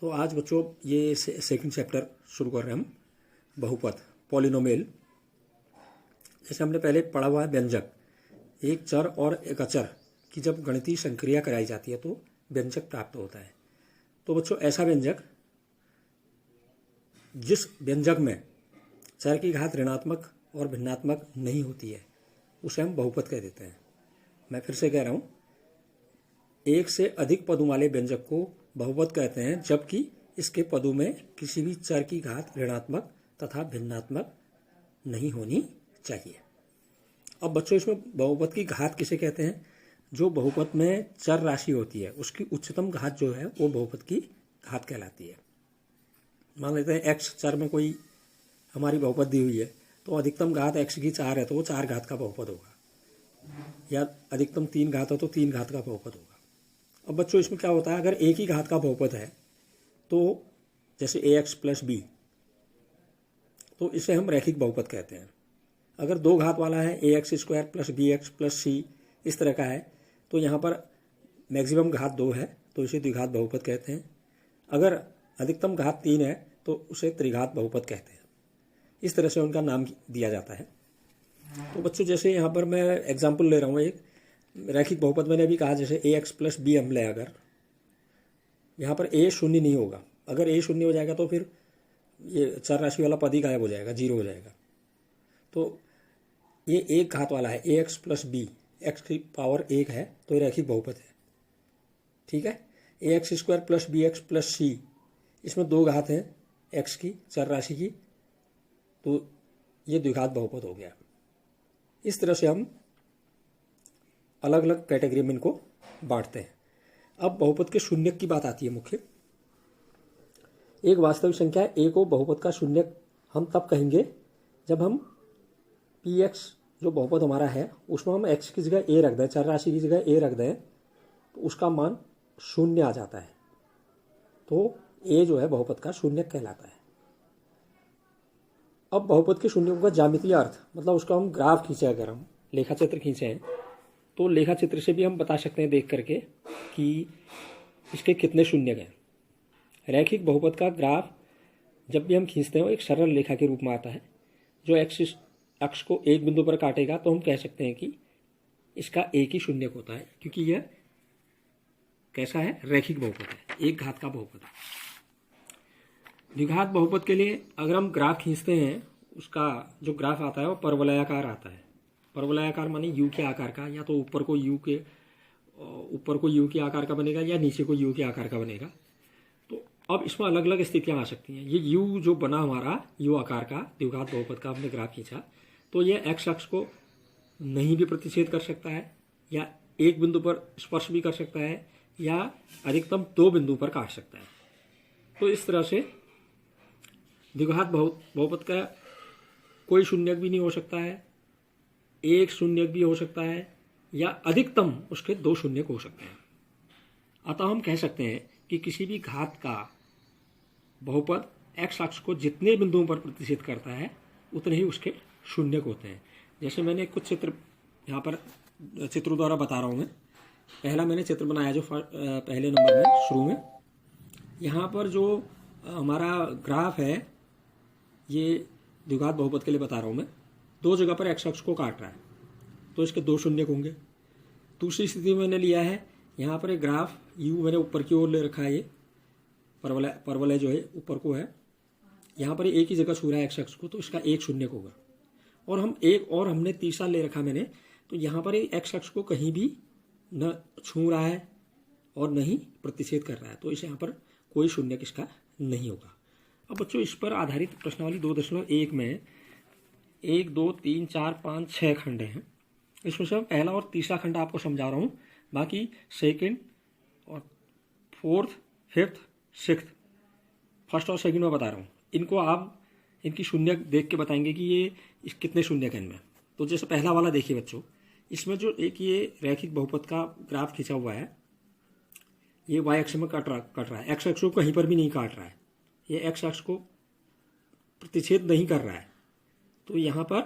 तो आज बच्चों ये सेकंड चैप्टर शुरू कर रहे हैं हम, बहुपद पॉलिनोमियल। जैसे हमने पहले पढ़ा हुआ है व्यंजक, एक चर और एक अचर की जब गणितीय संक्रिया कराई जाती है तो व्यंजक प्राप्त होता है। तो बच्चों ऐसा व्यंजक जिस व्यंजक में चर की घात ऋणात्मक और भिन्नात्मक नहीं होती है उसे हम बहुपद कह देते हैं। मैं फिर से कह रहा हूँ, एक से अधिक पदों वाले व्यंजक को बहुपद कहते हैं जबकि इसके पदों में किसी भी चर की घात ऋणात्मक तथा भिन्नात्मक नहीं होनी चाहिए। अब बच्चों इसमें बहुपद की घात किसे कहते हैं? जो बहुपद में चर राशि होती है उसकी उच्चतम घात जो है वो बहुपद की घात कहलाती है। मान लेते हैं x चर में कोई हमारी बहुपद दी हुई है तो अधिकतम घात x की 4 है तो वो 4 घात का बहुपद होगा, या अधिकतम 3 घात हो तो 3 घात का बहुपद होगा। अब बच्चों इसमें क्या होता है, अगर एक ही घात का बहुपद है तो जैसे ax प्लस बी तो इसे हम रैखिक बहुपद कहते हैं। अगर दो घात वाला है ax square plus B X plus C इस तरह का है तो यहाँ पर मैक्सिमम घात 2 है तो इसे द्विघात बहुपद कहते हैं। अगर अधिकतम घात 3 है तो उसे त्रिघात बहुपद कहते हैं। इस तरह से उनका नाम दिया जाता है। तो बच्चों जैसे यहाँ पर मैं एग्जाम्पल ले रहा हूँ, एक रैखिक बहुपद मैंने अभी कहा, जैसे ax प्लस बी हम ले, अगर यहाँ पर a शून्य नहीं होगा, अगर a शून्य हो जाएगा तो फिर ये चर राशि वाला पद ही गायब हो जाएगा, 0 हो जाएगा। तो ये एक घात वाला है ax प्लस बी, एक्स की पावर 1 है तो ये रैखिक बहुपद है, ठीक है। ax square plus B X plus C, इसमें 2 घात हैं x की चर राशि की तो ये द्विघात बहुपद हो गया। इस तरह से हम अलग अलग कैटेगरी में इनको बांटते हैं। अब बहुपद के शून्यक की बात आती है मुख्य। एक वास्तविक संख्या a को बहुपद का शून्यक हम तब कहेंगे जब हम px जो बहुपद हमारा है उसमें हम x की जगह a रख दें, चर राशि की जगह a रख दें तो उसका मान शून्य आ जाता है, तो a जो है बहुपद का शून्यक कहलाता है। अब बहुपद के शून्यकों का ज्यामितीय अर्थ मतलब उसका हम ग्राफ खींचे, अगर हम लेखा चित्र खींचे हैं तो लेखा चित्र से भी हम बता सकते हैं देख करके कि इसके कितने शून्यक हैं। रैखिक बहुपद का ग्राफ जब भी हम खींचते हैं वो एक सरल रेखा के रूप में आता है जो एक्सिस अक्ष को एक बिंदु पर काटेगा, तो हम कह सकते हैं कि इसका एक ही शून्यक होता है क्योंकि यह कैसा है, रैखिक बहुपद है, एक घात का बहुपद है। द्विघात बहुपद के लिए अगर हम ग्राफ खींचते हैं उसका जो ग्राफ आता है वो परवलयाकार आता है। परवलयाकार माने यू के आकार का, या तो ऊपर को यू के आकार का बनेगा या नीचे को यू के आकार का बनेगा। तो अब इसमें अलग अलग स्थितियां आ सकती हैं। ये यू जो बना हमारा यू आकार का द्विघात बहुपद का हमने ग्राफ खींचा तो ये एक्स अक्ष को नहीं भी प्रतिच्छेद कर सकता है, या एक बिंदु पर स्पर्श भी कर सकता है, या अधिकतम 2 बिंदु पर काट सकता है। तो इस तरह से द्विघात बहुपद का कोई शून्यक भी नहीं हो सकता है, एक शून्यक भी हो सकता है, या अधिकतम उसके 2 शून्यक हो सकते हैं। अतः हम कह सकते हैं कि किसी भी घात का बहुपद एक्स अक्ष को जितने बिंदुओं पर प्रतिच्छेद करता है उतने ही उसके शून्यक होते हैं। जैसे मैंने कुछ चित्र यहाँ पर चित्रों द्वारा बता रहा हूँ मैं। पहला मैंने चित्र बनाया जो पहले नंबर में शुरू में, यहाँ पर जो हमारा ग्राफ है ये द्विघात बहुपद के लिए बता रहा हूँ मैं, 2 जगह पर एक्स अक्ष को काट रहा है तो इसके 2 शून्यक होंगे। दूसरी स्थिति में मैंने लिया है यहाँ पर एक ग्राफ यू मैंने ऊपर की ओर ले रखा है, ये परवलय जो है ऊपर को है, यहाँ पर एक ही जगह छू रहा है एक्स अक्ष को तो इसका 1 शून्यक होगा। और हम एक और हमने तीसरा ले रखा मैंने, तो यहाँ पर एक्स अक्ष को कहीं भी न छू रहा है और न ही प्रतिच्छेद कर रहा है, तो इसे यहाँ पर कोई शून्यक इसका नहीं होगा। अब बच्चों इस पर आधारित प्रश्नावली 2.1 में 1 2 3 4 5 6 खंड हैं। इसमें से पहला और तीसरा खंड आपको समझा रहा हूँ, बाकी सेकंड और फोर्थ फिफ्थ सिक्स्थ, फर्स्ट और सेकंड में बता रहा हूँ। इनको आप इनकी शून्यक देख के बताएंगे कि ये कितने शून्यक हैं इनमें। तो जैसे पहला वाला देखिए बच्चों, इसमें जो एक ये रैखिक बहुपद का ग्राफ खींचा हुआ है ये वाई अक्ष में कट रहा है, एक्स अक्ष को कहीं पर भी नहीं काट रहा है, ये एक्स अक्ष को प्रतिच्छेद नहीं कर रहा है, तो यहाँ पर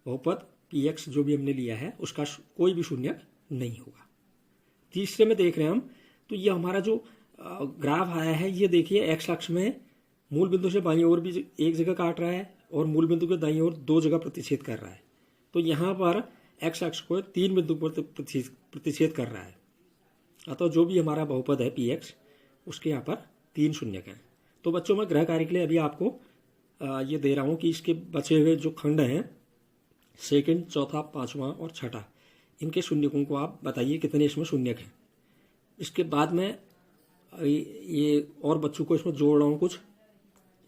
बहुपद px जो भी हमने लिया है उसका कोई भी शून्यक नहीं होगा। तीसरे में देख रहे हैं हम तो ये हमारा जो ग्राफ आया है, ये देखिए एक्स अक्ष में मूल बिंदु से बाईं ओर भी एक जगह काट रहा है और मूल बिंदु के दाईं ओर दो जगह प्रतिच्छेद कर रहा है। तो यहाँ पर एक्स अक्ष को 3 बिंदु पर प्रतिच्छेद कर रहा है। अतः जो भी हमारा बहुपद है पी एक्स, उसके यहाँ पर 3 शून्यक हैं। तो बच्चों, मैं ग्रह कार्य के लिए अभी आपको ये दे रहा हूँ कि इसके बचे हुए जो खंड हैं, सेकंड, चौथा, पांचवा और छठा, इनके शून्यकों को आप बताइए कितने इसमें शून्यक हैं। इसके बाद में ये और बच्चों को इसमें जोड़ रहा हूँ, कुछ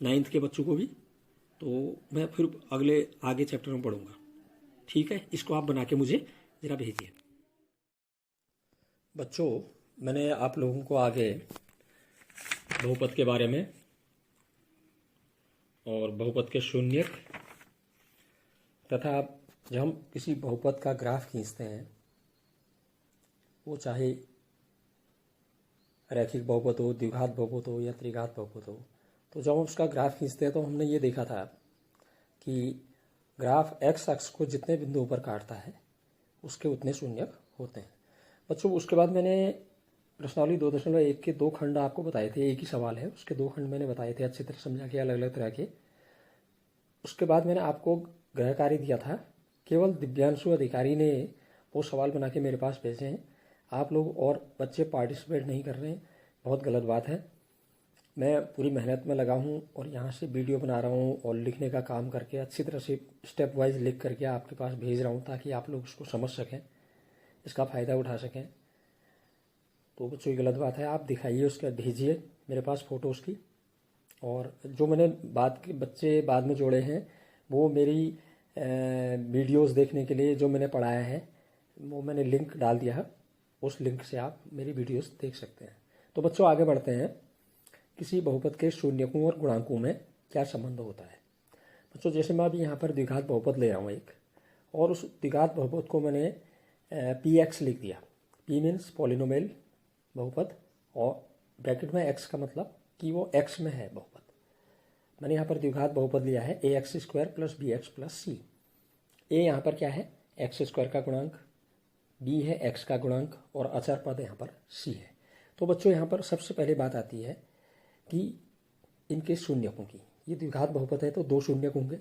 9th के बच्चों को भी, तो मैं फिर अगले आगे चैप्टर में पढ़ूंगा। ठीक है, इसको आप बना के मुझे ज़रा भेजिए। बच्चों, मैंने आप लोगों को आगे बहुपद के बारे में और बहुपद के शून्यक तथा जब हम किसी बहुपद का ग्राफ खींचते हैं, वो चाहे रैखिक बहुपद हो, द्विघात बहुपद हो या त्रिघात बहुपद हो, तो जब हम उसका ग्राफ खींचते हैं तो हमने ये देखा था कि ग्राफ एक्स अक्ष को जितने बिंदुओं पर काटता है उसके उतने शून्यक होते हैं। बच्चों, उसके बाद मैंने प्रश्नावली 2.1 के 2 खंड आपको बताए थे। एक ही सवाल है, उसके 2 खंड मैंने बताए थे अच्छी तरह समझा के, अलग अलग तरह के। उसके बाद मैंने आपको ग्रह कार्य दिया था। केवल दिव्यांशु अधिकारी ने वो सवाल बना के मेरे पास भेजे हैं। आप लोग और बच्चे पार्टिसिपेट नहीं कर रहे हैं, बहुत गलत बात है। मैं पूरी मेहनत में लगा हूँ और यहाँ से वीडियो बना रहा हूँ और लिखने का काम करके अच्छी तरह से स्टेप वाइज लिख करके आपके पास भेज रहा हूँ, ताकि आप लोग उसको समझ सकें, इसका फ़ायदा उठा सकें। तो बच्चों, ये गलत बात है। आप दिखाइए, उसका भेजिए मेरे पास फ़ोटो उसकी। और जो मैंने बच्चे बाद में जोड़े हैं, वो मेरी वीडियोस देखने के लिए जो मैंने पढ़ाया है, वो मैंने लिंक डाल दिया है। उस लिंक से आप मेरी वीडियोस देख सकते हैं। तो बच्चों, आगे बढ़ते हैं। किसी बहुपद के शून्यकों और गुणांकों में क्या संबंध होता है। बच्चों, जैसे मैं अभी यहाँ पर द्विघात बहुपद ले रहा हूँ एक, और उस द्विघात बहुपद को मैंने पी एक्स लिख दिया। पी मीन्स पॉलिनोमियल बहुपद, और ब्रैकेट में एक्स का मतलब कि वो एक्स में है बहुपद। मैंने यहाँ पर द्विघात बहुपद लिया है A X square plus B X plus C. A यहाँ पर क्या है, एक्स स्क्वायर का गुणांक, बी है एक्स का गुणांक, और अचर पद यहाँ पर सी है। तो बच्चों, यहाँ पर सबसे पहले बात आती है कि इनके शून्यकों की। ये द्विघात बहुपद है तो 2 शून्यक होंगे,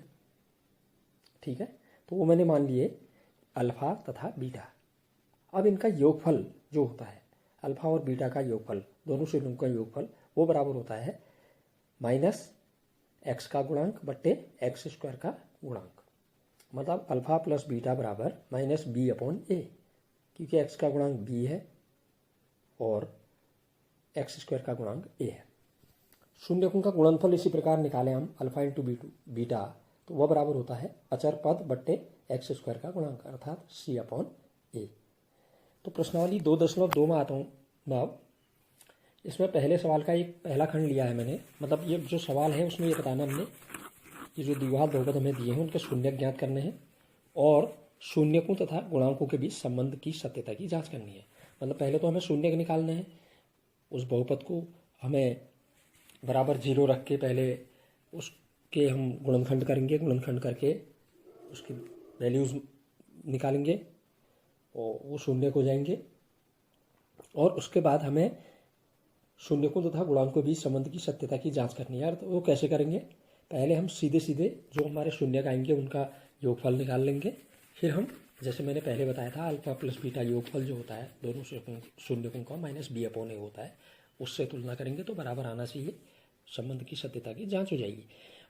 ठीक है। तो वो मैंने मान लिए अल्फा तथा बीटा। अब इनका योगफल जो होता है, अल्फा और बीटा का योगफल, दोनों शून्यों का योगफल, वो बराबर होता है माइनस एक्स का गुणांक बट्टे एक्स स्क्वायर का गुणांक। मतलब अल्फा प्लस बीटा बराबर माइनस बी अपॉन ए, क्योंकि एक्स का गुणांक बी है और एक्स स्क्वायर का गुणांक ए है। शून्यकों का गुणनफल इसी प्रकार निकालें हम, अल्फा इंटू बीटा, तो वह बराबर होता है अचर पद बट्टे एक्स स्क्वायर का गुणांक, अर्थात सी अपॉन ए। तो प्रश्नावली 2.2 में आता हूँ मैं अब। इसमें पहले सवाल का एक पहला खंड लिया है मैंने, मतलब ये जो सवाल है उसमें ये बताना हमने, ये जो द्विघात बहुपद हमें दिए हैं उनके शून्यक ज्ञात करने हैं और शून्यकों तथा गुणांकों के बीच संबंध की सत्यता की जांच करनी है। मतलब पहले तो हमें शून्यक निकालने हैं, उस बहुपद को हमें बराबर 0 रख के पहले उसके हम गुणनखंड करेंगे, गुणनखंड करके उसकी वैल्यूज़ निकालेंगे और वो शून्यक हो जाएंगे। और उसके बाद हमें शून्यकों तथा गुणांकों के बीच संबंध की सत्यता की जांच करनी है। तो वो कैसे करेंगे, पहले हम सीधे सीधे जो हमारे शून्यक आएंगे उनका योगफल निकाल लेंगे। फिर हम, जैसे मैंने पहले बताया था, अल्फा प्लस बीटा योगफल जो होता है दोनों शून्यकों का माइनस बी अपॉन ए होता है, उससे तुलना करेंगे तो बराबर आना चाहिए, संबंध की सत्यता की जांच हो जाएगी।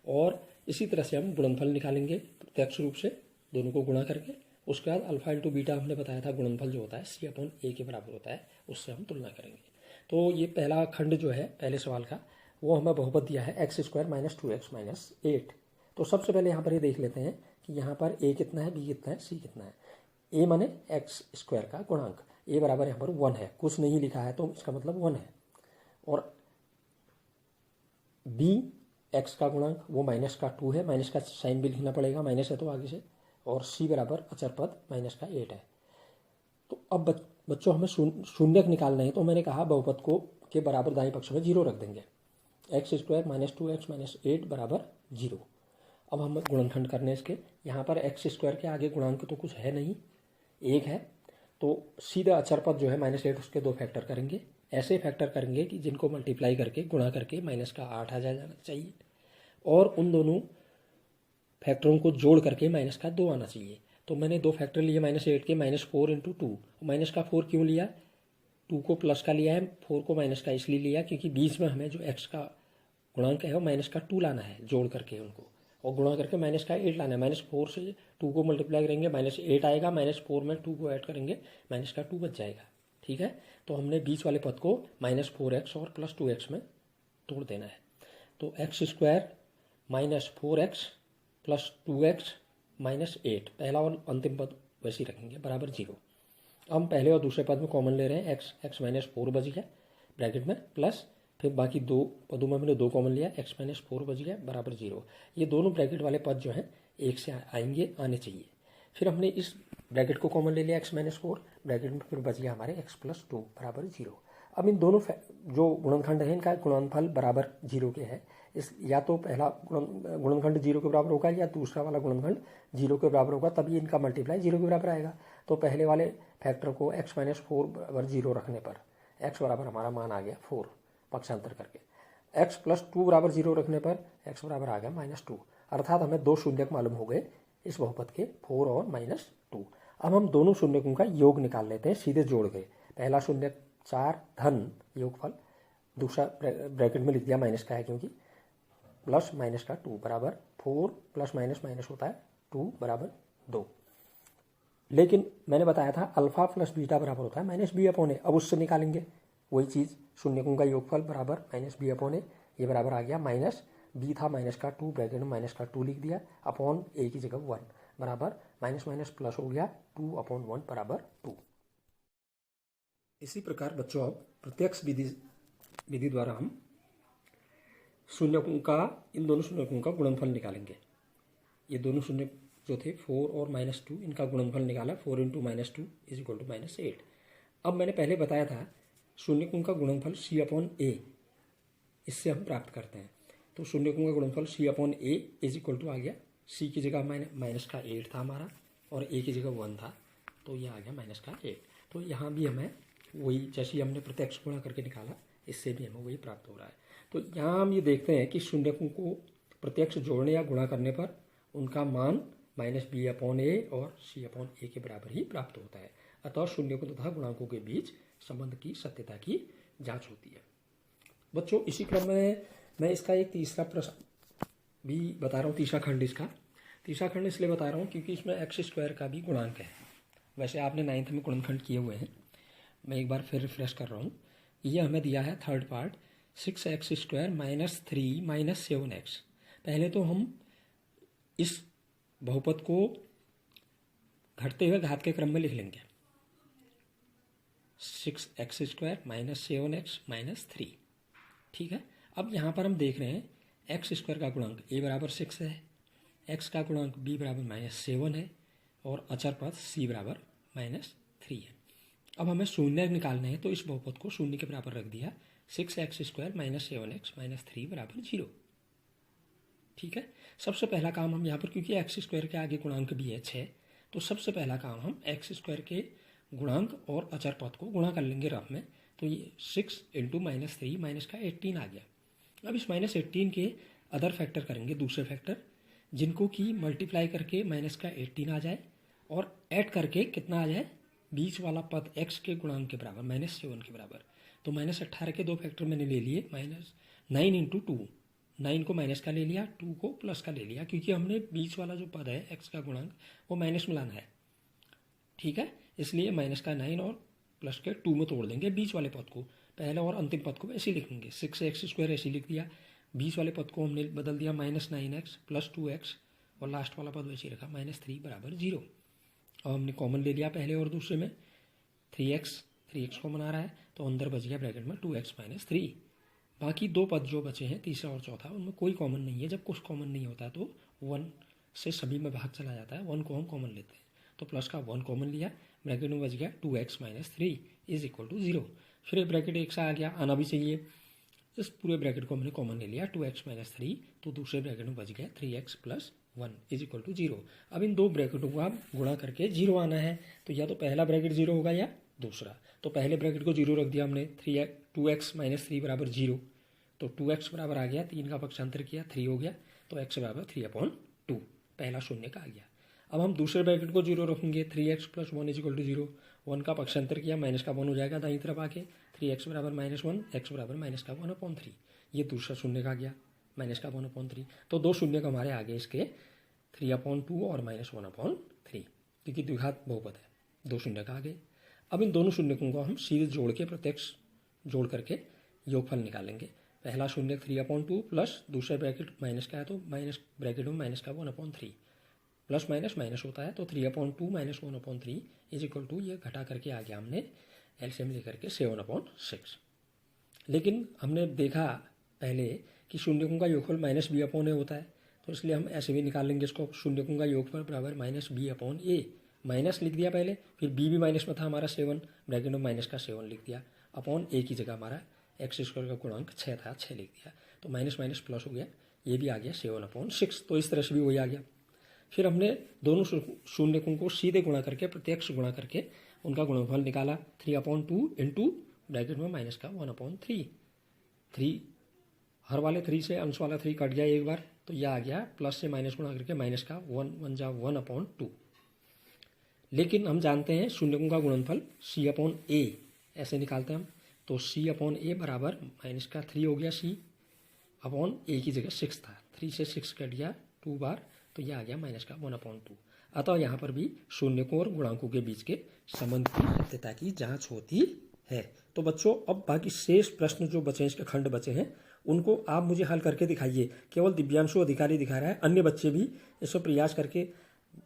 और इसी तरह से हम गुणनफल निकालेंगे प्रत्यक्ष रूप से दोनों को गुणा करके। उसके बाद अल्फा इंटू बीटा हमने बताया था गुणनफल जो होता है सी अपॉन ए के बराबर होता है, उससे हम तुलना करेंगे। तो ये पहला खंड जो है पहले सवाल का, वो हमें बहुपद दिया है x square minus 2x minus 8। तो सबसे पहले यहाँ पर ये देख लेते हैं कि यहाँ पर ए कितना है, बी कितना है, सी कितना है। ए माने एक्स स्क्वायर का गुणांक, ए बराबर यहाँ पर 1 है, कुछ नहीं लिखा है तो इसका मतलब 1 है। और बी एक्स का गुणांक वो माइनस का 2 है, माइनस का साइन भी लिखना पड़ेगा, माइनस है तो आगे से। और सी बराबर अचर पद माइनस का 8 है। तो अब बच्चों हमें शून्यक निकालना है, तो मैंने कहा बहुपद को के बराबर दाएं पक्ष में 0 रख देंगे। X square minus 2x minus 8 बराबर 0। अब हम गुणनखंड करने इसके, यहाँ पर एक्स स्क्वायर के आगे गुणांक तो कुछ है नहीं, 1 है, तो सीधा अचर पद जो है माइनस 8 उसके 2 फैक्टर करेंगे, ऐसे फैक्टर करेंगे कि जिनको मल्टीप्लाई करके गुणा करके माइनस का 8 आ जाना चाहिए, और उन दोनों फैक्टरों को जोड़ करके माइनस का 2 आना चाहिए। तो मैंने दो फैक्टर लिए -8 के, -4 × 2। माइनस का 4 क्यों लिया? 2 को प्लस का लिया है, 4 को माइनस का इसलिए लिया क्योंकि बीच में हमें जो x का गुणांक है वो माइनस का 2 लाना है जोड़ करके उनको, और गुणा करके माइनस का 8 लाना है। -4 से 2 को मल्टीप्लाई करेंगे -8 आएगा, -4 में 2 को ऐड करेंगे माइनस का 2 बच जाएगा। ठीक है, तो हमने बीच वाले पद को -4x और +2x में तोड़ देना है। तो x² -4x + 2x -8, पहला और अंतिम पद वैसे ही रखेंगे बराबर 0। हम पहले और दूसरे पद में कॉमन ले रहे हैं, x -4 बच गया ब्रैकेट में, प्लस फिर बाकी दो पदों में हमने 2 कॉमन लिया, x -4 बच गया बराबर 0। ये दोनों ब्रैकेट वाले पद जो हैं 1 से आने चाहिए। फिर हमने इस ब्रैकेट को कॉमन ले लिया, x -4 ब्रैकेट में, फिर बच गया हमारे x + 2 बराबर 0। अब इन दोनों जो गुणनखंड है इनका गुणनफल बराबर 0 के है। इस या तो पहला गुणनखंड 0 के बराबर होगा या दूसरा वाला गुणनखंड 0 के बराबर होगा, तभी इनका मल्टीप्लाई 0 के बराबर आएगा। तो पहले वाले फैक्टर को x -4 बराबर 0 रखने पर x बराबर हमारा मान आ गया 4, पक्षांतर करके। x + 2 बराबर 0 रखने पर x बराबर आ गया -2, अर्थात हमें 2 शून्यक मालूम हो गए इस बहुपद के, 4 और -2। अब हम दोनों शून्यकों का योग निकाल लेते हैं, सीधे जोड़ गए। पहला शून्यक 4 धन योगफल, दूसरा ब्रैकेट में लिख दिया माइनस का है क्योंकि, प्लस माइनस का 2 बराबर 4 + माइनस होता है 2 बराबर 2। लेकिन मैंने बताया था अल्फा + बीटा बराबर होता है -b/a। अब उससे निकालेंगे वही चीज़, शून्यकों का योगफल बराबर -b/a। ये बराबर आ गया -b था -2, ब्रैकेट में -2 लिख दिया, अपॉन a की जगह 1 बराबर माइनस प्लस हो गया 2/1 बराबर 2। इसी प्रकार बच्चों अब प्रत्यक्ष विधि द्वारा हम शून्यकों का, इन दोनों शून्यकों का गुणनफल निकालेंगे। ये दोनों शून्य जो थे 4 और -2, इनका गुणनफल निकाला, 4 × -2 = -8। अब मैंने पहले बताया था शून्यकों का गुणनफल c/a, इससे हम प्राप्त करते हैं। तो शून्यकों का गुणनफल c/a आ गया, c की जगह -8 था हमारा और a की जगह 1 था, तो यह आ गया -8। तो यहाँ भी हमें वही, जैसे हमने प्रत्यक्ष गुणा करके निकाला, इससे भी हमें वही प्राप्त हो रहा है। तो यहाँ हम ये देखते हैं कि शून्यकों को प्रत्यक्ष जोड़ने या गुणा करने पर उनका मान -b/a और c/a के बराबर ही प्राप्त होता है। अतः शून्यकों तथा गुणांकों के बीच संबंध की सत्यता की जांच होती है। बच्चों इसी क्रम में मैं इसका एक तीसरा प्रश्न भी बता रहा हूँ, तीसरा खंड इसका। तीसरा खंड इसलिए बता रहा हूँ क्योंकि इसमें x² का भी गुणांक है। वैसे आपने 9th में गुणनखंड किए हुए हैं, मैं एक बार फिर रिफ्रेश कर रहा हूँ। ये हमें दिया है थर्ड पार्ट 6x² - 3 - 7x। पहले तो हम इस बहुपद को घटते हुए घात के क्रम में लिख लेंगे, 6x² - 7x - 3। ठीक है, अब यहाँ पर हम देख रहे हैं x² का गुणांक a बराबर 6 है, x का गुणांक b बराबर -7 है और अचर पद c बराबर -3 है। अब हमें शून्य निकालने हैं, तो इस बहुपद को शून्य के बराबर रख दिया, 6x² - 7x - 3 बराबर 0। ठीक है, सबसे पहला काम हम यहाँ पर, क्योंकि x² के आगे गुणांक भी है 6, तो सबसे पहला काम हम x² के गुणांक और अचर पद को गुणा कर लेंगे रफ में। तो ये 6 × -3 का 18 आ गया। अब इस -18 के अदर फैक्टर करेंगे, दूसरे फैक्टर, जिनको कि मल्टीप्लाई करके -18 आ जाए और ऐड करके कितना आ जाए, बीच वाला पद x के गुणांक के बराबर -7 के बराबर। तो -18 के दो फैक्टर मैंने ले लिए, -9 × 2, 9 को माइनस का ले लिया, 2 को प्लस का ले लिया, क्योंकि हमने बीच वाला जो पद है x का गुणांक वो माइनस में लाना है। ठीक है, इसलिए -9 और प्लस के 2 में तोड़ देंगे बीच वाले पद को, पहले और अंतिम पद को ऐसे लिखेंगे, 6x² ऐसे लिख दिया, बीच वाले पद को हमने बदल दिया -9x + 2x और लास्ट वाला पद वैसे रखा -3 बराबर 0। अब हमने कॉमन ले लिया पहले और दूसरे में, 3x कॉमन आ रहा है, तो अंदर बच गया ब्रैकेट में 2x - 3। बाकी दो पद जो बचे हैं, तीसरा और चौथा, उनमें कोई कॉमन नहीं है। जब कुछ कॉमन नहीं होता तो 1 से सभी में भाग चला जाता है, 1 को हम कॉमन लेते हैं, तो प्लस का 1 कॉमन लिया, ब्रैकेट में बच गया 2x - 3 = 0। फिर ब्रैकेट एक सा आ गया, आना भी चाहिए, इस पूरे ब्रैकेट को हमने कॉमन ले लिया, 2x - 3, तो दूसरे ब्रैकेट में बच गया 3x + 1 = 0। अब इन दो ब्रैकेटों को आप गुणा करके 0 आना है, तो या तो पहला ब्रैकेट 0 होगा या दूसरा। तो पहले ब्रैकेट को 0 रख दिया हमने, 2x माइनस 3 बराबर 0, तो 2x बराबर आ गया, 3 का पक्षांतर किया 3 हो गया, तो x बराबर 3/2, पहला शून्य का आ गया। अब हम दूसरे ब्रैकेट को 0 रखेंगे, 3x plus 1 is equal to 0, 1 का पक्षांतर किया, माइनस का 1 हो जाएगा दाईं तरफ आके, 3x बराबर -1, x बराबर माइनस का 1/3, ये दूसरा शून्य का आ गया, माइनस का 1/3। तो दो शून्य का हमारे आगे इसके 3/2 और -1/3, क्योंकि द्विघात बहुपद है, दो शून्य का आगे। अब इन दोनों शून्यों को हम सीधे जोड़ के प्रत्यक्ष जोड़ करके योगफल निकालेंगे। पहला शून्य 3/2 प्लस दूसरा ब्रैकेट माइनस का है तो माइनस ब्रैकेट में माइनस का 1/3, प्लस माइनस माइनस होता है, तो 3/2 माइनस 1/3 इज इक्वल टू, ये घटा करके आ गया हमने एलसीएम लेकर के 7/6। लेकिन हमने देखा पहले कि शून्यकों का योगफल -b/a होता है, तो इसलिए हम ऐसे भी निकाल लेंगे इसको, शून्यकों का योगफल बराबर -b/a, माइनस लिख दिया पहले, फिर b भी माइनस में था हमारा 7, ब्रैकेट में माइनस का 7 लिख दिया, अपॉन a की जगह हमारा x² का गुणांक 6 था, 6 लिख दिया, तो माइनस माइनस प्लस हो गया, ये भी आ गया 7/6। तो इस तरह से भी वही आ गया। फिर हमने दोनों शून्यकों को सीधे गुणा करके, प्रत्यक्ष गुणा करके उनका गुणनफल निकाला, 3/2 इंटू ब्रैकेट में माइनस का 1/3, 3 हर वाले 3 से अंश वाला 3 कट गया एक बार, तो यह आ गया, प्लस से माइनस गुणा करके माइनस का 1/2। लेकिन हम जानते हैं शून्यकों का गुणनफल c/a ऐसे निकालते हैं हम, तो c/a बराबर माइनस का 3 हो गया, c अपॉन a की जगह 6 था, 3 से 6 कट गया 2 बार, तो यह आ गया माइनस का 1/2। अतः यहाँ पर भी शून्यकों और गुणांकों के बीच के संबंध की सत्यता की जांच होती है। तो बच्चों, अब बाकी शेष प्रश्न जो बचे हैं, इसके खंड बचे हैं, उनको आप मुझे हल करके दिखाइए। केवल दिव्यांशु अधिकारी दिखा रहा है, अन्य बच्चे भी इसको प्रयास करके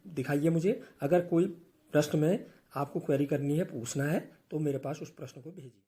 दिखाइए मुझे। अगर कोई प्रश्न में आपको क्वेरी करनी है, पूछना है, तो मेरे पास उस प्रश्न को भेजिए।